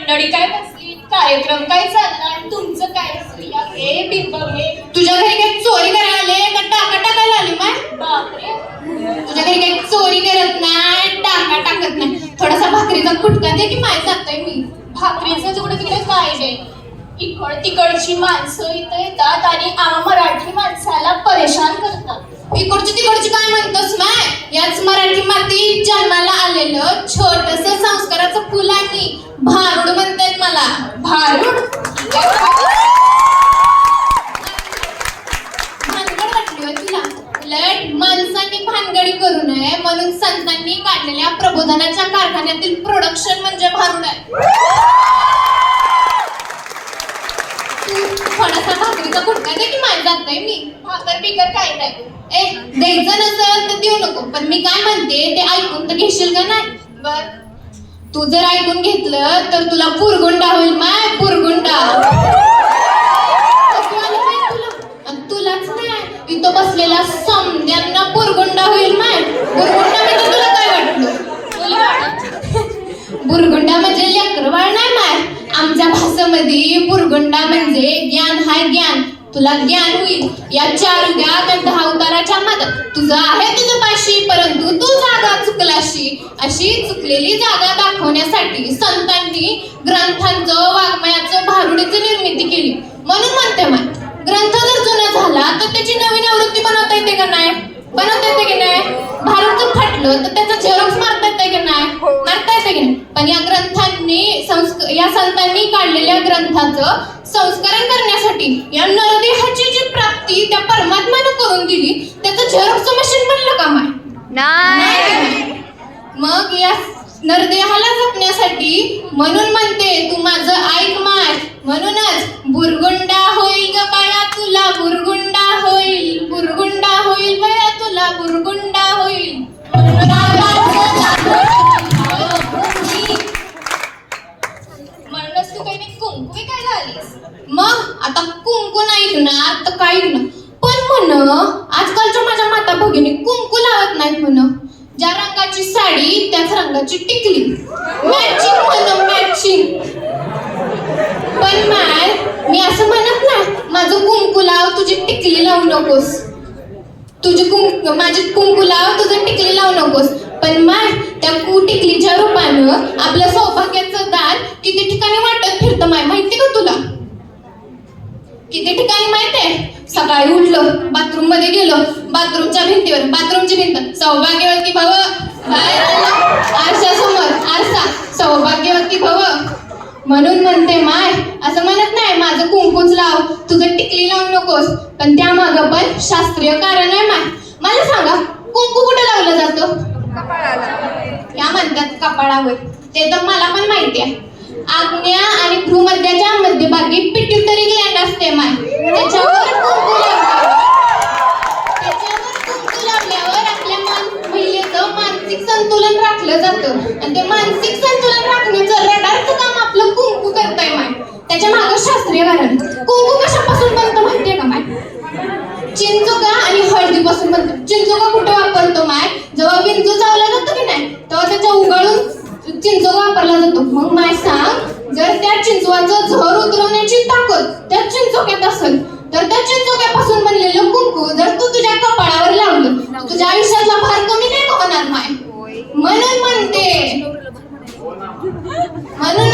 मंडळी काय बसली, कार्यक्रम काय चालला आणि तुमचं काय सुरू हे बिंबवे. तुझ्या घरी काही चोरी करायला आले का टाका टाकायला आली माय? बापरे, तुझ्या घरी काही चोरी करत नाही, टाका टाकत नाही. थोडासा भाकरीचा कुटका दे की माय जातोय मी. भाकरीचं तिकडे तिकडे काय नाही. इकड तिकडची माणसं इथं येतात आणि आम्हा मराठी माणसाला परेशान करतात. इकडची तिकडची काय म्हणतोस माय? याच मराठी मातीत जन्माला आलेलं छोटस संस्काराचं फुल आहे. भारूड म्हणतात मला. भारूड? भानगड वाटली होय तुला? उलट माणसांनी भानगडी करू नये म्हणून संतांनी काढलेल्या प्रबोधनाच्या कारखान्यातील प्रोडक्शन म्हणजे भारूड आहे. थोडासा भाकरीचा कुटका दे की माय जातोय मी. भाकर बिकर काय नाही. ए द्यायचं नसेल तर देऊ नको, पण मी काय म्हणते ते ऐकून तर घेशील का नाही? बर, तू जर ऐकून घेतलं तर तुला पुरगुंडा होईल माय, पुरगुंडा. तुलाच नाही, इथं बसलेल्या समद्यांना पुरगुंडा होईल माय. पुरगुंडा म्हणजे तुला काय वाटलं? बुरगुंडा म्हणजे लेकरबाळ नाही माय. आमच्या भाषेमध्ये बुरगुंडा म्हणजे ज्ञान हाय, ज्ञान. तुला ज्ञान होईल या 4 युगात आणि 10 अवताराच्या मदत. तुझं आहे तुझं पाशी, परंतु तू जागा चुकलाशी. अशी चुकलेली जागा दाखवण्यासाठी संतांनी ग्रंथांचं, वाङ्मयाचं, भारुडीची निर्मिती केली. म्हणून म्हणते माय, ग्रंथ जर जुना झाला तर त्याची नवीन आवृत्ती बनवता येते का नाही? बनवता येते की नाही? भारूडचं फाटलं तर त्याचा झेरॉक्स मारता येते की नाही? मारता येते की नाही? पण या ग्रंथांनी या संतांनी काढलेल्या ग्रंथाचं संस्करण करण्यासाठी या नरदेहाची जी प्राप्ती त्या परमात्म्यानं करून दिली, त्याचं झेरॉक्सचं मशीन बनलं का माय? नाही. मग या नरदेहाला जपण्यासाठी म्हणून म्हणते तू माझं ऐक माय. म्हणूनच बुरगुंडा होईल ग बाया तुला, बुरगुंडा होईल, बुरगुंडा होईल बाया तुला, बुरगुंडा होईल. म्हणूनच तू काही नाही कुंकू काय झालीस. मग आता कुंकू नाही ऐकणार तर काय ऐकणार? पण म्हण आजकालच्या माझ्या माता भगिनी कुंकू लावत नाहीत म्हण. ज्या रंगाची साडी त्याच रंगाची टिकली, मॅचिंग म्हण, मॅचिंग. पण माय मी असं म्हणत नाही माझं कुंकू लाव तुझी टिकली लावू नकोस. माझी कुंकू लाव तुझं टिकली लावू नकोस. पण माय त्या टिकलीच्या रूपानं आपल्या सौभाग्याचं दान किती ठिकाणी वाटत फिरतं माय, माहिती का तुला? किती ठिकाणी माहितीये? सकाळी उठलं, बाथरूम मध्ये गेलो, बाथरूमच्या भिंतीवर, बाथरूमची भिंत सौभाग्यवती भव, बाहेर आलं आरशासमोर आरसा सौभाग्यवती भव. म्हणून म्हणते माय, असं म्हणत नाही माझं कुंकूच लाव तुझं टिकली लावू नकोस. पण त्यामागं पण शास्त्रीय कारण आहे माय. मला सांगा कुंकू कुठे लावलं जातं? या म्हणतात कपाळावर. ते तर मला पण माहिती आहे. आज्ञा आणि भ्रूमध्याच्या मध्यभागी पिट्युटरी ग्लँड असते माय, त्याच्यावर कुंकू लावतात. त्याच्यावर कुंकू लावल्यावर आपल्या महिलेचं मानसिक संतुलन राखलं जातं आणि ते मानसिक संतुलन राखण्याचं रडारचं काम आपलं कुंकू करतंय माय. त्याच्या मागं शास्त्रीय कारण. कुंकू कशापासून बनतं माहितीये का माय? चिंचोका आणि हळदीपासून बनतो. चिंचोका कुठे वापरतो माय? जेव्हा विंचू चावला जातो की नाही तेव्हा त्याच्या उगाळून चिंचोका वापरला जातो. मग माय सांग, जर त्या चिंचवाचं झर उतरवण्याची ताकद त्या चिंचोक्यात असेल तर त्या चिंचोक्यापासून बनलेलं कुंकू जर तू तुझ्या कपाळावर लावलं तर तुझ्या आयुष्यातला भार कमी नाही होणार माय. म्हणून म्हणते, म्हणून